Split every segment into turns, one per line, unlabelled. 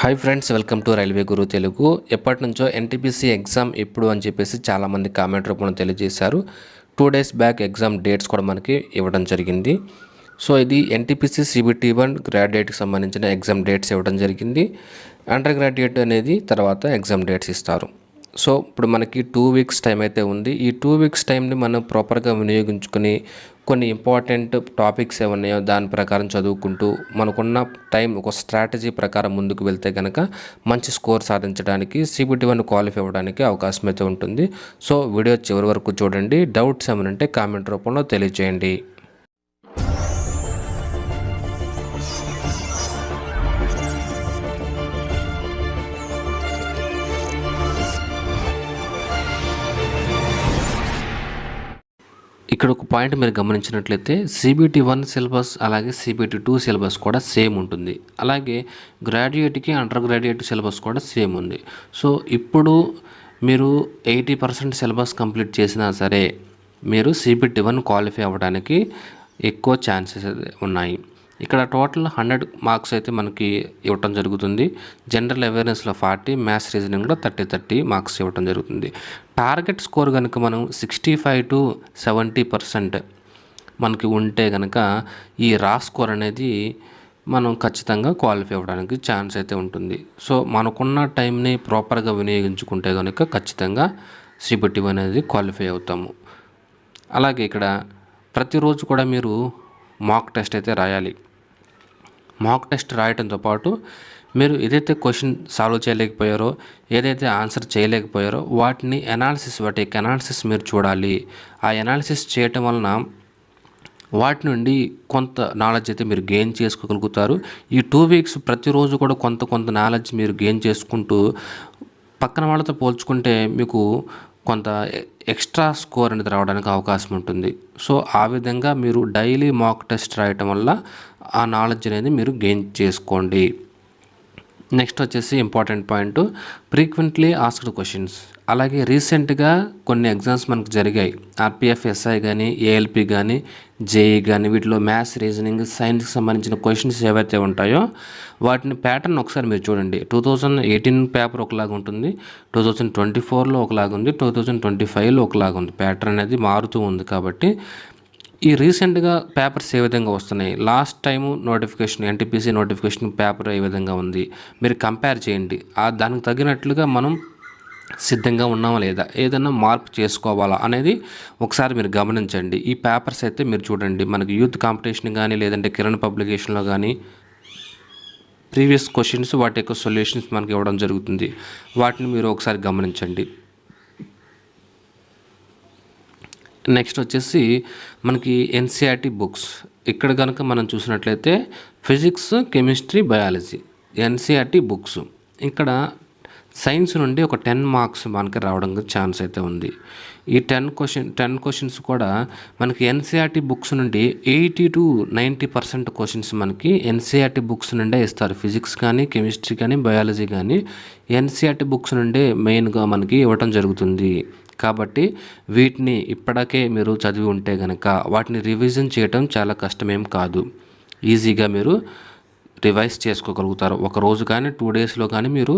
Hi friends, welcome to railway Guru Telugu. ఎప్పటి నుంచో NTPC exam ఎప్పుడు అని చెప్పేసి చాలామంది కామెంట్ రూపంలో తెలియజేశారు. 2 డేస్ బ్యాక్ ఎగ్జామ్ డేట్స్ కూడా మనకి ఇవ్వడం జరిగింది. సో ఇది ఎన్టీపీసీ CBT1 గ్రాడ్యుయేట్కి సంబంధించిన ఎగ్జామ్ డేట్స్ ఇవ్వడం జరిగింది. అండర్ గ్రాడ్యుయేట్ అనేది తర్వాత ఎగ్జామ్ డేట్స్ ఇస్తారు. సో ఇప్పుడు మనకి 2 వీక్స్ టైం అయితే ఉంది. ఈ 2 వీక్స్ టైంని మనం ప్రాపర్గా వినియోగించుకొని కొన్ని ఇంపార్టెంట్ టాపిక్స్ ఏమన్నాయో దాని ప్రకారం చదువుకుంటూ మనకున్న టైం ఒక స్ట్రాటజీ ప్రకారం ముందుకు వెళ్తే కనుక మంచి స్కోర్ సాధించడానికి CBT1 క్వాలిఫై అవ్వడానికి అవకాశం అయితే ఉంటుంది. సో వీడియో చివరి వరకు చూడండి. డౌట్స్ ఏమైనా ఉంటే కామెంట్ రూపంలో తెలియజేయండి. ఇక్కడ ఒక పాయింట్ మీరు గమనించినట్లయితే CBT1 సిలబస్ అలాగే CBT2 సిలబస్ కూడా సేమ్ ఉంటుంది. అలాగే గ్రాడ్యుయేట్కి అండర్ గ్రాడ్యుయేట్ సిలబస్ కూడా సేమ్ ఉంది. సో ఇప్పుడు మీరు 80% సిలబస్ కంప్లీట్ చేసినా సరే మీరు CBT1 క్వాలిఫై అవ్వడానికి ఎక్కువ ఛాన్సెస్ ఉన్నాయి. ఇక్కడ టోటల్ 100 మార్క్స్ అయితే మనకి ఇవ్వటం జరుగుతుంది. జనరల్ అవేర్నెస్లో 40, మ్యాథ్స్ రీజనింగ్లో 30 మార్క్స్ ఇవ్వటం జరుగుతుంది. టార్గెట్ స్కోర్ కనుక మనం 65 to 70% మనకి ఉంటే కనుక ఈ రా స్కోర్ అనేది మనం ఖచ్చితంగా క్వాలిఫై అవ్వడానికి ఛాన్స్ అయితే ఉంటుంది. సో మనకున్న టైంని ప్రాపర్గా వినియోగించుకుంటే కనుక ఖచ్చితంగా CBT1 అనేది క్వాలిఫై అవుతాము. అలాగే ఇక్కడ ప్రతిరోజు కూడా మీరు మాక్ టెస్ట్ అయితే రాయాలి. మాక్ టెస్ట్ రాయడంతో పాటు మీరు ఏదైతే క్వశ్చన్ సాల్వ్ చేయలేకపోయారో, ఏదైతే ఆన్సర్ చేయలేకపోయారో వాటి అనాలిసిస్ మీరు చూడాలి. ఆ అనాలిసిస్ చేయటం వలన వాటి నుండి కొంత నాలెడ్జ్ అయితే మీరు గెయిన్ చేసుకోగలుగుతారు. ఈ 2 వీక్స్ ప్రతిరోజు కూడా కొంత నాలెడ్జ్ మీరు గెయిన్ చేసుకుంటూ పక్కన వాళ్ళతో పోల్చుకుంటే మీకు కొంత ఎక్స్ట్రా స్కోర్ అనేది రావడానికి అవకాశం ఉంటుంది. సో ఆ విధంగా మీరు డైలీ మాక్ టెస్ట్ రాయటం వల్ల ఆ నాలెడ్జ్ అనేది మీరు గెయిన్ చేసుకోండి. నెక్స్ట్ వచ్చేసి important point, frequently asked questions. అలాగే రీసెంట్గా కొన్ని ఎగ్జామ్స్ మనకు జరిగాయి. RPF SI కానీ, ALP కానీ, JEE కానీ, వీటిలో మ్యాథ్స్ రీజనింగ్ సైన్స్కి సంబంధించిన క్వశ్చన్స్ ఏవైతే ఉంటాయో వాటిని ప్యాటర్న్ ఒకసారి మీరు చూడండి. 2018 పేపర్ ఒకలాగా ఉంటుంది, 2024లో ఒకలాగా ఉంది, 2025లో ఒకలాగా ఉంది. ప్యాటర్న్ అనేది మారుతూ ఉంది. కాబట్టి ఈ రీసెంట్గా పేపర్స్ ఏ విధంగా వస్తున్నాయి, last time notification NTPC notification paper ఏ విధంగా ఉంది మీరు కంపేర్ చేయండి. దానికి తగినట్లుగా మనం సిద్ధంగా ఉన్నామా లేదా, ఏదైనా మార్పు చేసుకోవాలా అనేది ఒకసారి మీరు గమనించండి. ఈ పేపర్స్ అయితే మీరు చూడండి. మనకి యూత్ కాంపిటీషన్ కానీ లేదంటే కిరణ్ పబ్లికేషన్లో కానీ ప్రీవియస్ క్వశ్చన్స్ వాటి యొక్క సొల్యూషన్స్ మనకి ఇవ్వడం జరుగుతుంది. వాటిని మీరు ఒకసారి గమనించండి. నెక్స్ట్ వచ్చేసి మనకి NCERT బుక్స్. ఇక్కడ కనుక మనం చూసినట్లయితే physics, chemistry, biology NCERT books. ఇక్కడ సైన్స్ నుండి ఒక 10 మార్క్స్ మనకి రావడానికి ఛాన్స్ అయితే ఉంది. ఈ 10 క్వశ్చన్స్ కూడా మనకి NCERT బుక్స్ నుండి 80 to 90% క్వశ్చన్స్ మనకి NCERT బుక్స్ నుండే ఇస్తారు. ఫిజిక్స్ కానీ, కెమిస్ట్రీ కానీ, బయాలజీ కానీ NCERT బుక్స్ నుండే మెయిన్గా మనకి ఇవ్వటం జరుగుతుంది. కాబట్టి వీటిని ఇప్పటికే మీరు చదివి ఉంటే కనుక వాటిని రివిజన్ చేయటం చాలా కష్టమేం కాదు. ఈజీగా మీరు రివైజ్ చేసుకోగలుగుతారు. ఒక రోజు కానీ 2 డేస్లో కానీ మీరు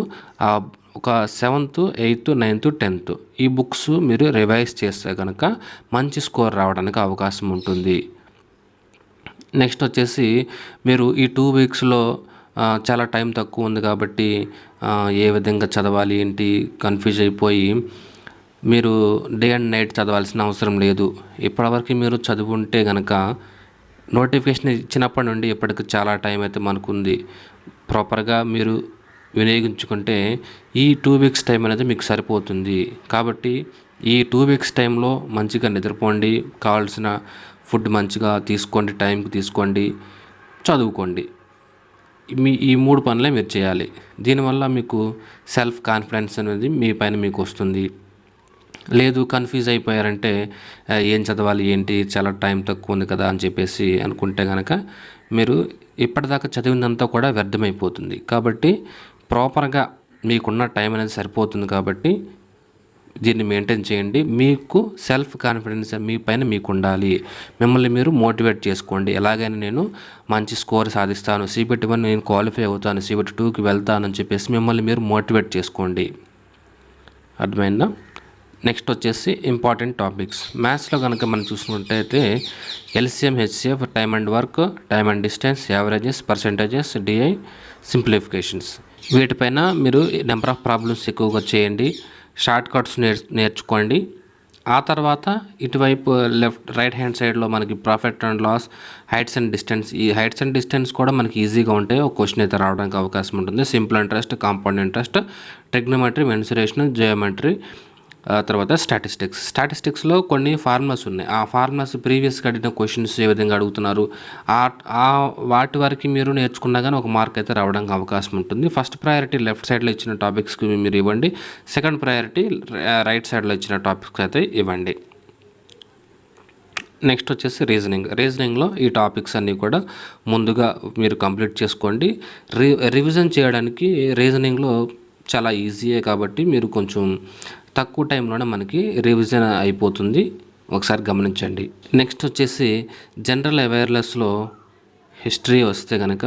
ఒక 7th, 8th, 9th, 10th ఈ బుక్స్ మీరు రివైజ్ చేస్తే కనుక మంచి స్కోర్ రావడానికి అవకాశం ఉంటుంది. నెక్స్ట్ వచ్చేసి మీరు ఈ 2 వీక్స్లో చాలా టైం తక్కువ ఉంది కాబట్టి ఏ విధంగా చదవాలి ఏంటి కన్ఫ్యూజ్ అయిపోయి మీరు డే అండ్ నైట్ చదవాల్సిన అవసరం లేదు. ఇప్పటివరకు మీరు చదువుంటే కనుక నోటిఫికేషన్ ఇచ్చినప్పటి నుండి ఇప్పటికి చాలా టైం అయితే మనకుంది. ప్రాపర్గా మీరు వినియోగించుకుంటే ఈ 2 వీక్స్ టైం అనేది మీకు సరిపోతుంది. కాబట్టి ఈ 2 వీక్స్ టైంలో మంచిగా నిద్రపోండి, కావాల్సిన ఫుడ్ మంచిగా తీసుకోండి, టైంకి తీసుకోండి, చదువుకోండి. ఈ 3 పనులే మీరు చేయాలి. దీనివల్ల మీకు సెల్ఫ్ కాన్ఫిడెన్స్ అనేది మీ పైన మీకు వస్తుంది. లేదు కన్ఫ్యూజ్ అయిపోయారంటే ఏం చదవాలి ఏంటి, చాలా టైం తక్కువ ఉంది కదా అని చెప్పేసి అనుకుంటే కనుక మీరు ఇప్పటిదాకా చదివినంతా కూడా వ్యర్థమైపోతుంది. కాబట్టి ప్రాపర్గా మీకున్న టైం అనేది సరిపోతుంది. కాబట్టి దీన్ని మెయింటైన్ చేయండి. మీకు సెల్ఫ్ కాన్ఫిడెన్స్ మీ పైన మీకు ఉండాలి. మిమ్మల్ని మీరు మోటివేట్ చేసుకోండి. ఎలాగైనా నేను మంచి స్కోర్ సాధిస్తాను, CBT 1 నేను క్వాలిఫై అవుతాను, CBT 2కి వెళ్తానని చెప్పేసి మిమ్మల్ని మీరు మోటివేట్ చేసుకోండి. అర్థమైందా? నెక్స్ట్ వచ్చేసి ఇంపార్టెంట్ టాపిక్స్. మ్యాథ్స్లో కనుక మనం చూసుకుంటే LCM, HCF, time and work, time and distance, averages, percentages, DI, simplifications. వీటిపైన మీరు నెంబర్ ఆఫ్ ప్రాబ్లమ్స్ ఎక్కువగా చేయండి. షార్ట్ కట్స్ నేర్చుకోండి. ఆ తర్వాత ఇటువైపు రైట్ హ్యాండ్ సైడ్లో మనకి profit and loss, heights and distance. ఈ హైట్స్ అండ్ డిస్టెన్స్ కూడా మనకి ఈజీగా ఉంటాయి. ఒక క్వశ్చన్ అయితే రావడానికి అవకాశం ఉంటుంది. Simple interest, compound interest, trigonometry, mensuration, geometry, తర్వాత స్టాటిస్టిక్స్లో కొన్ని ఫార్ములాస్ ఉన్నాయి. ఆ ఫార్ములాస్ ప్రీవియస్గా అడిగిన క్వశ్చన్స్ ఏ విధంగా అడుగుతున్నారు, వాటి వరకు మీరు నేర్చుకున్నా కానీ ఒక మార్క్ అయితే రావడానికి అవకాశం ఉంటుంది. ఫస్ట్ ప్రయారిటీ లెఫ్ట్ సైడ్లో ఇచ్చిన టాపిక్స్కి మీరు ఇవ్వండి. సెకండ్ ప్రయారిటీ రైట్ సైడ్లో ఇచ్చిన టాపిక్స్ అయితే ఇవ్వండి. నెక్స్ట్ వచ్చేసి రీజనింగ్లో ఈ టాపిక్స్ అన్నీ కూడా ముందుగా మీరు కంప్లీట్ చేసుకోండి. రివిజన్ చేయడానికి రీజనింగ్లో చాలా ఈజీయే కాబట్టి మీరు కొంచెం తక్కువ టైంలోనే మనకి రివిజన్ అయిపోతుంది. ఒకసారి గమనించండి. నెక్స్ట్ వచ్చేసి జనరల్ అవేర్నెస్లో హిస్టరీ వస్తే కనుక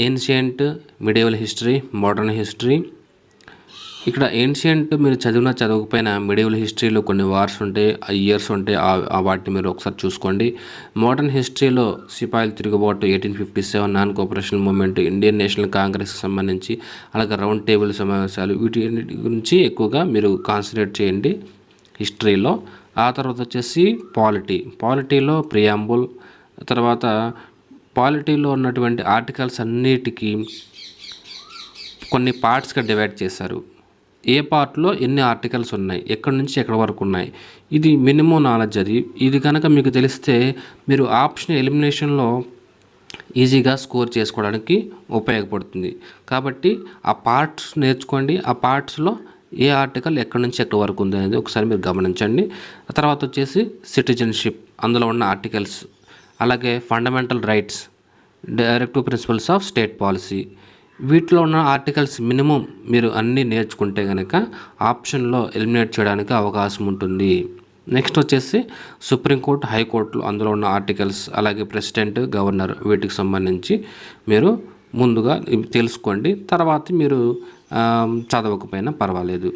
ancient, medieval history, modern history. ఇక్కడ ఏన్షియంట్ మీరు చదవకపోయినా మిడివల్ హిస్టరీలో కొన్ని వార్స్ ఉంటాయి, ఇయర్స్ ఉంటాయి, వాటిని మీరు ఒకసారి చూసుకోండి. మోడర్న్ హిస్టరీలో సిపాయిల తిరుగుబాటు, 1857, non cooperation movement, Indian national కాంగ్రెస్కి సంబంధించి, అలాగే రౌండ్ టేబుల్ సమావేశాలు, వీటి గురించి ఎక్కువగా మీరు కాన్సన్ట్రేట్ చేయండి హిస్టరీలో. ఆ తర్వాత వచ్చేసి పాలిటీలో ప్రియాంబుల్, తర్వాత పాలిటీలో ఉన్నటువంటి ఆర్టికల్స్ అన్నిటికీ కొన్ని పార్ట్స్గా డివైడ్ చేశారు. ఏ పార్ట్లో ఎన్ని ఆర్టికల్స్ ఉన్నాయి, ఎక్కడి నుంచి ఎక్కడి వరకు ఉన్నాయి, ఇది మినిమం నాలెడ్జ్. ఇది కనుక మీకు తెలిస్తే మీరు ఆప్షన్ ఎలిమినేషన్లో ఈజీగా స్కోర్ చేసుకోవడానికి ఉపయోగపడుతుంది. కాబట్టి ఆ పార్ట్స్ నేర్చుకోండి. ఆ పార్ట్స్లో ఏ ఆర్టికల్ ఎక్కడి నుంచి ఎక్కడి వరకు ఉంది అనేది ఒకసారి మీరు గమనించండి. ఆ తర్వాత వచ్చేసి సిటిజన్షిప్, అందులో ఉన్న ఆర్టికల్స్, అలాగే fundamental rights, directive principles of state policy, వీటిలో ఉన్న ఆర్టికల్స్ మినిమం మీరు అన్నీ నేర్చుకుంటే కనుక ఆప్షన్లో ఎలిమినేట్ చేయడానికి అవకాశం ఉంటుంది. నెక్స్ట్ వచ్చేసి సుప్రీంకోర్టు, హైకోర్టులు, అందులో ఉన్న ఆర్టికల్స్, అలాగే ప్రెసిడెంట్, గవర్నర్, వీటికి సంబంధించి మీరు ముందుగా తెలుసుకోండి. తర్వాత మీరు చదవకపోయినా పర్వాలేదు.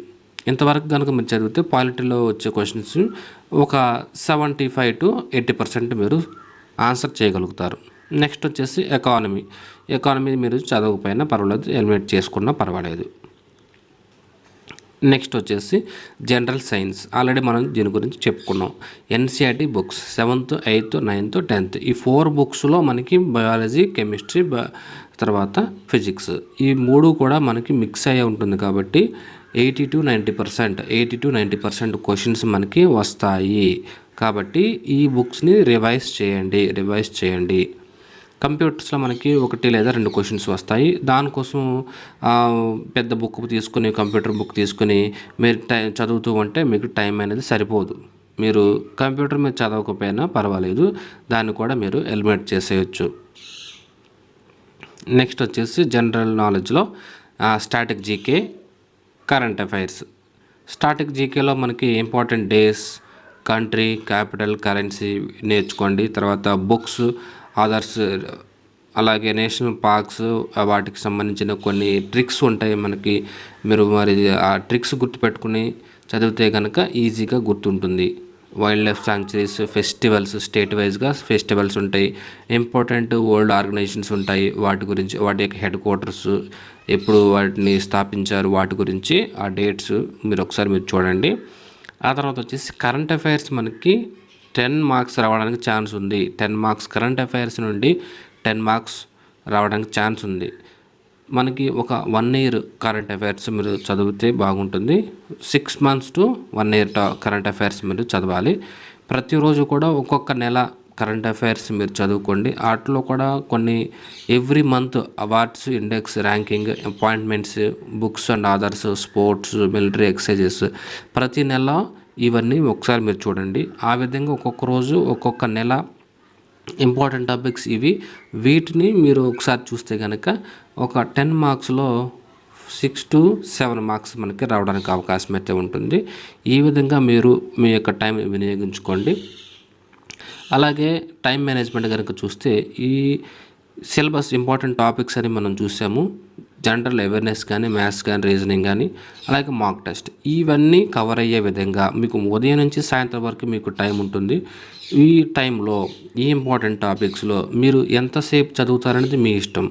ఇంతవరకు కనుక మీరు చదివితే పాలిటీలో వచ్చే క్వశ్చన్స్ ఒక 75 to 80% మీరు ఆన్సర్ చేయగలుగుతారు. నెక్స్ట్ వచ్చేసి ఎకానమీ మీరు చదవకపోయినా పర్వాలేదు, ఎలిమినేట్ చేసుకున్నా పర్వాలేదు. నెక్స్ట్ వచ్చేసి జనరల్ సైన్స్, ఆల్రెడీ మనం దీని గురించి చెప్పుకున్నాం. NCERT books 7th, 8th, 9th, 10th, ఈ 4 బుక్స్లో మనకి బయాలజీ, కెమిస్ట్రీ, తర్వాత ఫిజిక్స్, ఈ 3 కూడా మనకి మిక్స్ అయ్యే ఉంటుంది. కాబట్టి 80 to 90% క్వశ్చన్స్ మనకి వస్తాయి. కాబట్టి ఈ బుక్స్ని రివైజ్ చేయండి. కంప్యూటర్స్లో మనకి 1 లేదా 2 క్వశ్చన్స్ వస్తాయి. దానికోసం పెద్ద బుక్ తీసుకుని, కంప్యూటర్ బుక్ తీసుకుని మీరు చదువుతూ ఉంటే మీకు టైం అనేది సరిపోదు. మీరు కంప్యూటర్ మీద చదవకపోయినా పర్వాలేదు, దాన్ని కూడా మీరు ఎలిమినేట్ చేసేయచ్చు. నెక్స్ట్ వచ్చేసి జనరల్ నాలెడ్జ్లో static GK, current affairs. Static జీకేలో మనకి important days, country, capital, currency నేర్చుకోండి. తర్వాత బుక్స్, ఆదర్స్, అలాగే నేషనల్ పార్క్స్, వాటికి సంబంధించిన కొన్ని ట్రిక్స్ ఉంటాయి మనకి. మీరు మరి ఆ ట్రిక్స్ గుర్తుపెట్టుకుని చదివితే కనుక ఈజీగా గుర్తుంటుంది. Wild life sanctuaries, festivals, state వైజ్గా ఫెస్టివల్స్ ఉంటాయి. ఇంపార్టెంట్ వరల్డ్ ఆర్గనైజేషన్స్ ఉంటాయి, వాటి గురించి, వాటి యొక్క హెడ్ క్వార్టర్స్, ఎప్పుడు వాటిని స్థాపించారు, వాటి గురించి ఆ డేట్స్ మీరు ఒకసారి చూడండి. ఆ తర్వాత వచ్చేసి కరెంట్ అఫైర్స్ మనకి 10 మార్క్స్ రావడానికి ఛాన్స్ ఉంది. 10 మార్క్స్ కరెంట్ అఫైర్స్ నుండి 10 మార్క్స్ రావడానికి ఛాన్స్ ఉంది. మనకి ఒక 1 year కరెంట్ అఫైర్స్ మీరు చదివితే బాగుంటుంది. 6 months to 1 year current affairs మీరు చదవాలి. ప్రతిరోజు కూడా ఒక్కొక్క నెల కరెంట్ అఫైర్స్ మీరు చదువుకోండి. వాటిలో కూడా కొన్ని every month awards, index, ranking, appointments, books and others, sports, military exercises, ప్రతి నెల ఇవన్నీ ఒకసారి మీరు చూడండి. ఆ విధంగా ఒక్కొక్క రోజు, ఒక్కొక్క నెల ఇంపార్టెంట్ టాపిక్స్ ఇవి. వీటిని మీరు ఒకసారి చూస్తే కనుక ఒక 10 మార్క్స్లో 6 to 7 మార్క్స్ మనకి రావడానికి అవకాశం అయితే ఉంటుంది. ఈ విధంగా మీరు మీ యొక్క టైం వినియోగించుకోండి. అలాగే టైం మేనేజ్మెంట్ కనుక చూస్తే ఈ సిలబస్ ఇంపార్టెంట్ టాపిక్స్ అని మనం చూసాము. జనరల్ అవేర్నెస్ కానీ, మ్యాథ్స్ కానీ, రీజనింగ్ కానీ, అలాగే మాక్ టెస్ట్, ఇవన్నీ కవర్ అయ్యే విధంగా మీకు ఉదయం నుంచి సాయంత్రం వరకు మీకు టైం ఉంటుంది. ఈ టైంలో ఈ ఇంపార్టెంట్ టాపిక్స్లో మీరు ఎంతసేపు చదువుతారనేది మీ ఇష్టం.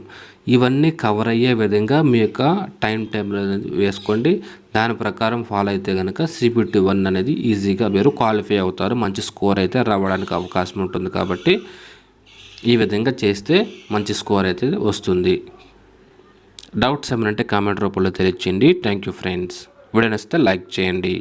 ఇవన్నీ కవర్ అయ్యే విధంగా మీ యొక్క టైం టేబుల్ అనేది వేసుకోండి. దాని ప్రకారం ఫాలో అయితే కనుక CBT 1 అనేది ఈజీగా మీరు క్వాలిఫై అవుతారు. మంచి స్కోర్ అయితే రావడానికి అవకాశం ఉంటుంది. కాబట్టి ఈ విధంగా చేస్తే మంచి స్కోర్ అయితే వస్తుంది. డౌట్స్ ఏమైనా కామెంట్ రూపంలో తెలియచేయండి. Thank you friends. వీడియో నచ్చితే లైక్ చేయండి.